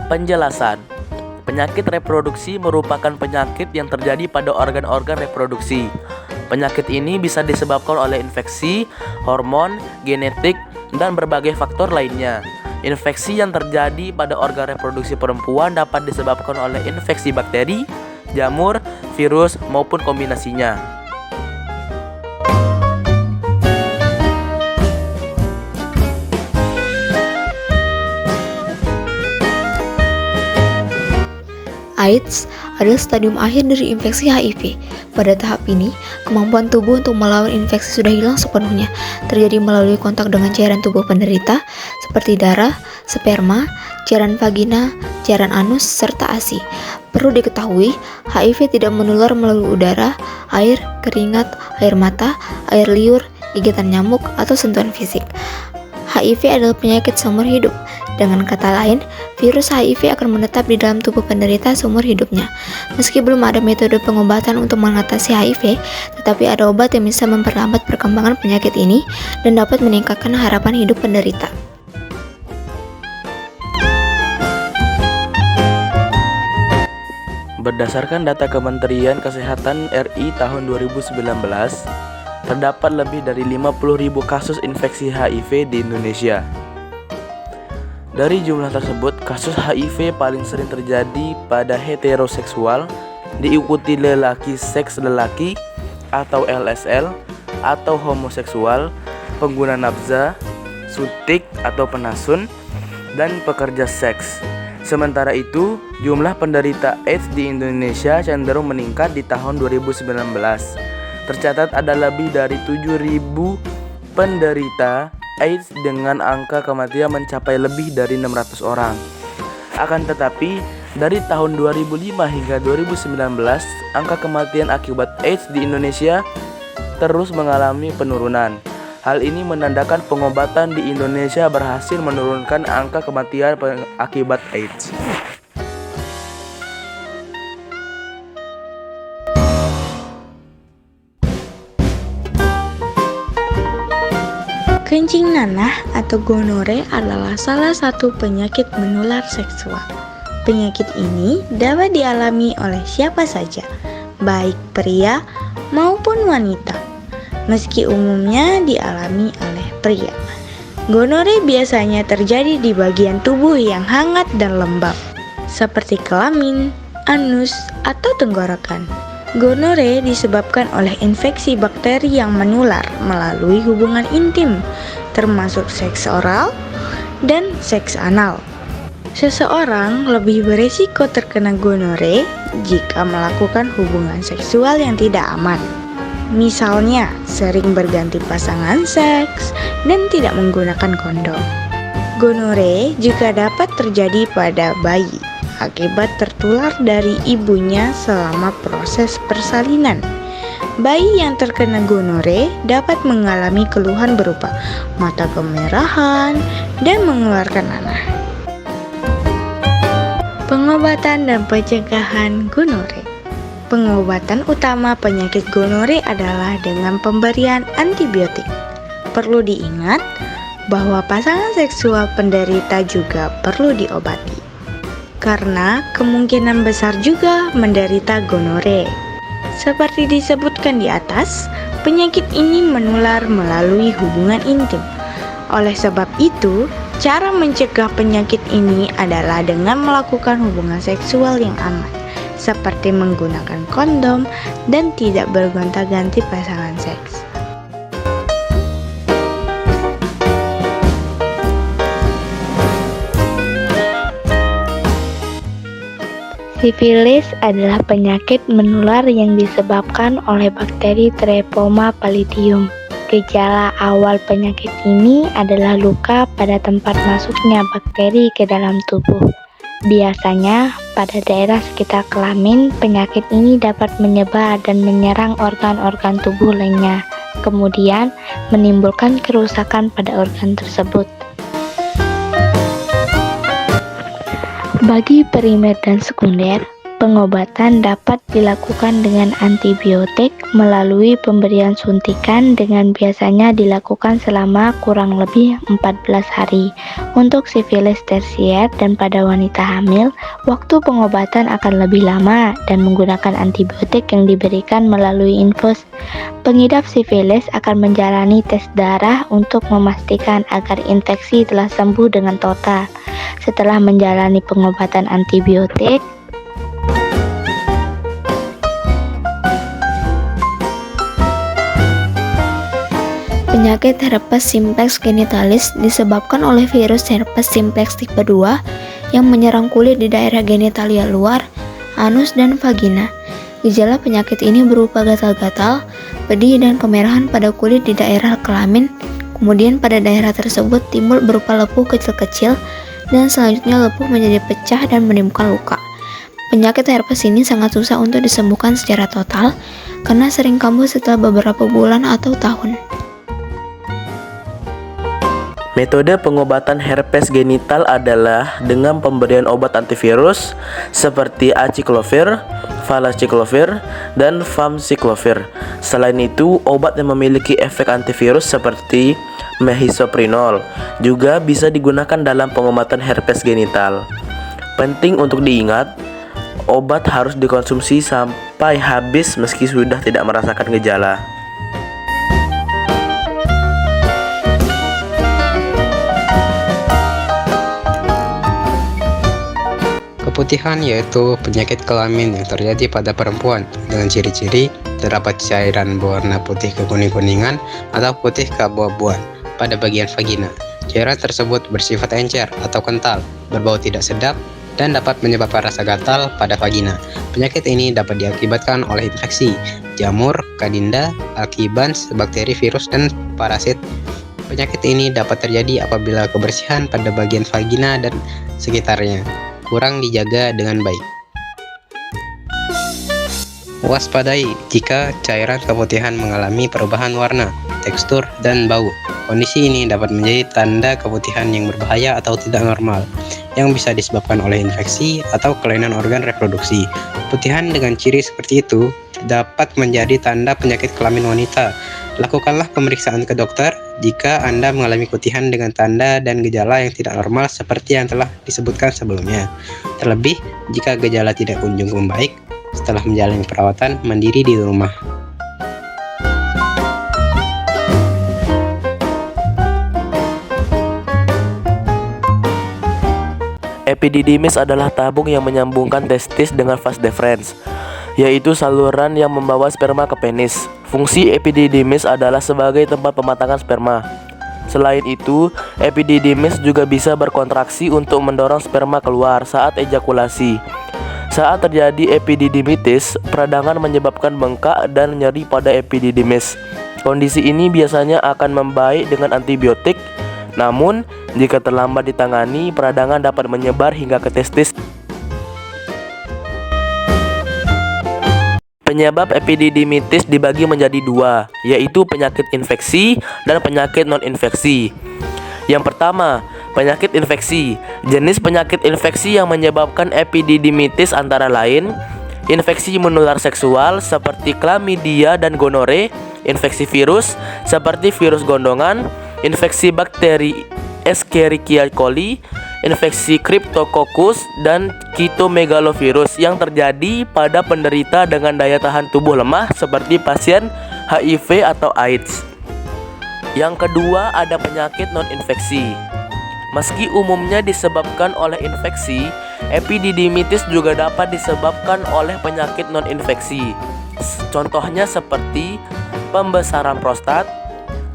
Penjelasan. Penyakit reproduksi merupakan penyakit yang terjadi pada organ-organ reproduksi. Penyakit ini bisa disebabkan oleh infeksi, hormon, genetik, dan berbagai faktor lainnya. Infeksi yang terjadi pada organ reproduksi perempuan dapat disebabkan oleh infeksi bakteri, jamur, virus, maupun kombinasinya. AIDS adalah stadium akhir dari infeksi HIV. Pada tahap ini, kemampuan tubuh untuk melawan infeksi sudah hilang sepenuhnya, terjadi melalui kontak dengan cairan tubuh penderita seperti darah, sperma, cairan vagina, cairan anus, serta ASI. Perlu diketahui, HIV tidak menular melalui udara, air, keringat, air mata, air liur, gigitan nyamuk, atau sentuhan fisik. HIV adalah penyakit seumur hidup. Dengan kata lain, virus HIV akan menetap di dalam tubuh penderita seumur hidupnya. Meski belum ada metode pengobatan untuk mengatasi HIV, tetapi ada obat yang bisa memperlambat perkembangan penyakit ini dan dapat meningkatkan harapan hidup penderita. Berdasarkan data Kementerian Kesehatan RI tahun 2019, terdapat lebih dari 50.000 kasus infeksi HIV di Indonesia. Dari jumlah tersebut, kasus HIV paling sering terjadi pada heteroseksual, diikuti lelaki seks lelaki atau LSL, atau homoseksual, pengguna nafza, suntik atau penasun, dan pekerja seks. Sementara itu, jumlah penderita AIDS di Indonesia cenderung meningkat di tahun 2019. Tercatat ada lebih dari 7.000 penderita AIDS dengan angka kematian mencapai lebih dari 600 orang. Akan tetapi, dari tahun 2005 hingga 2019, angka kematian akibat AIDS di Indonesia terus mengalami penurunan. Hal ini menandakan pengobatan di Indonesia berhasil menurunkan angka kematian akibat AIDS. Kencing nanah atau gonore adalah salah satu penyakit menular seksual. Penyakit ini dapat dialami oleh siapa saja, baik pria maupun wanita, meski umumnya dialami oleh pria. Gonore biasanya terjadi di bagian tubuh yang hangat dan lembab, seperti kelamin, anus, atau tenggorokan. Gonore disebabkan oleh infeksi bakteri yang menular melalui hubungan intim, termasuk seks oral dan seks anal. Seseorang lebih beresiko terkena gonore jika melakukan hubungan seksual yang tidak aman. Misalnya, sering berganti pasangan seks dan tidak menggunakan kondom. Gonore juga dapat terjadi pada bayi akibat tertular dari ibunya selama proses persalinan. Bayi yang terkena gonore dapat mengalami keluhan berupa mata kemerahan dan mengeluarkan nanah. Pengobatan dan pencegahan gonore. Pengobatan utama penyakit gonore adalah dengan pemberian antibiotik. Perlu diingat bahwa pasangan seksual penderita juga perlu diobati, karena kemungkinan besar juga menderita gonore. Seperti disebutkan di atas, penyakit ini menular melalui hubungan intim. Oleh sebab itu, cara mencegah penyakit ini adalah dengan melakukan hubungan seksual yang aman, seperti menggunakan kondom dan tidak bergonta-ganti pasangan seks. Sifilis adalah penyakit menular yang disebabkan oleh bakteri Treponema pallidum. Gejala awal penyakit ini adalah luka pada tempat masuknya bakteri ke dalam tubuh. Biasanya pada daerah sekitar kelamin, penyakit ini dapat menyebar dan menyerang organ-organ tubuh lainnya, kemudian menimbulkan kerusakan pada organ tersebut. Bagi primer dan sekunder, Pengobatan dapat dilakukan dengan antibiotik melalui pemberian suntikan dengan biasanya dilakukan selama kurang lebih 14 hari. Untuk sifilis tersier dan pada wanita hamil, waktu pengobatan akan lebih lama dan menggunakan antibiotik yang diberikan melalui infus. Pengidap sifilis akan menjalani tes darah untuk memastikan agar infeksi telah sembuh dengan total. Setelah menjalani pengobatan antibiotik, penyakit herpes simplex genitalis disebabkan oleh virus herpes simplex tipe 2 yang menyerang kulit di daerah genitalia luar, anus, dan vagina. Gejala penyakit ini berupa gatal-gatal, pedih, dan kemerahan pada kulit di daerah kelamin. Kemudian pada daerah tersebut timbul berupa lepuh kecil-kecil dan selanjutnya lepuh menjadi pecah dan menimbulkan luka. Penyakit herpes ini sangat susah untuk disembuhkan secara total karena sering kambuh setelah beberapa bulan atau tahun. Metode pengobatan herpes genital adalah dengan pemberian obat antivirus seperti aciclovir, valacyclovir, dan famciclovir. Selain itu, obat yang memiliki efek antivirus seperti mehistoprinol juga bisa digunakan dalam pengobatan herpes genital. Penting untuk diingat, obat harus dikonsumsi sampai habis meski sudah tidak merasakan gejala. Keputihan yaitu penyakit kelamin yang terjadi pada perempuan dengan ciri-ciri terdapat cairan berwarna putih kekuning-kuningan atau putih keabu-abuan pada bagian vagina. Cairan tersebut bersifat encer atau kental, berbau tidak sedap, dan dapat menyebabkan rasa gatal pada vagina. Penyakit ini dapat diakibatkan oleh infeksi, jamur, kadinda, alkibans, bakteri, virus, dan parasit. Penyakit ini dapat terjadi apabila kebersihan pada bagian vagina dan sekitarnya kurang dijaga dengan baik. Waspadai jika cairan keputihan mengalami perubahan warna, tekstur, dan bau. Kondisi ini dapat menjadi tanda keputihan yang berbahaya atau tidak normal, yang bisa disebabkan oleh infeksi atau kelainan organ reproduksi. Keputihan dengan ciri seperti itu dapat menjadi tanda penyakit kelamin wanita. Lakukanlah pemeriksaan ke dokter jika Anda mengalami keputihan dengan tanda dan gejala yang tidak normal seperti yang telah disebutkan sebelumnya. Terlebih jika gejala tidak kunjung membaik setelah menjalani perawatan mandiri di rumah. Epididymis adalah tabung yang menyambungkan testis dengan vas deferens, yaitu saluran yang membawa sperma ke penis. Fungsi epididymis adalah sebagai tempat pematangan sperma. Selain itu, epididymis juga bisa berkontraksi untuk mendorong sperma keluar saat ejakulasi. Saat terjadi epididymitis, peradangan menyebabkan bengkak dan nyeri pada epididymis. Kondisi ini biasanya akan membaik dengan antibiotik. Namun, jika terlambat ditangani, peradangan dapat menyebar hingga ke testis. Penyebab epididymitis dibagi menjadi dua, yaitu penyakit infeksi dan penyakit non-infeksi. Yang pertama, penyakit infeksi. Jenis penyakit infeksi yang menyebabkan epididymitis antara lain infeksi menular seksual seperti chlamydia dan gonore, infeksi virus seperti virus gondongan, infeksi bakteri Escherichia coli, infeksi Cryptococcus, dan cytomegalovirus yang terjadi pada penderita dengan daya tahan tubuh lemah seperti pasien HIV atau AIDS. Yang kedua, ada penyakit non-infeksi. Meski umumnya disebabkan oleh infeksi, epididymitis juga dapat disebabkan oleh penyakit non-infeksi. Contohnya seperti pembesaran prostat,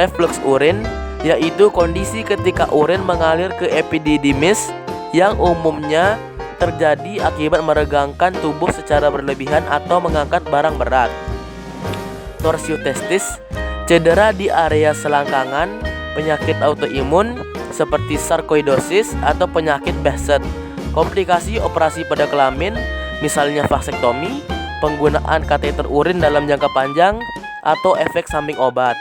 reflux urin, yaitu kondisi ketika urin mengalir ke epididymis yang umumnya terjadi akibat meregangkan tubuh secara berlebihan atau mengangkat barang berat. Torsio testis, cedera di area selangkangan, penyakit autoimun seperti sarkoidosis atau penyakit Behcet, komplikasi operasi pada kelamin, misalnya vasektomi, penggunaan kateter urin dalam jangka panjang, atau efek samping obat.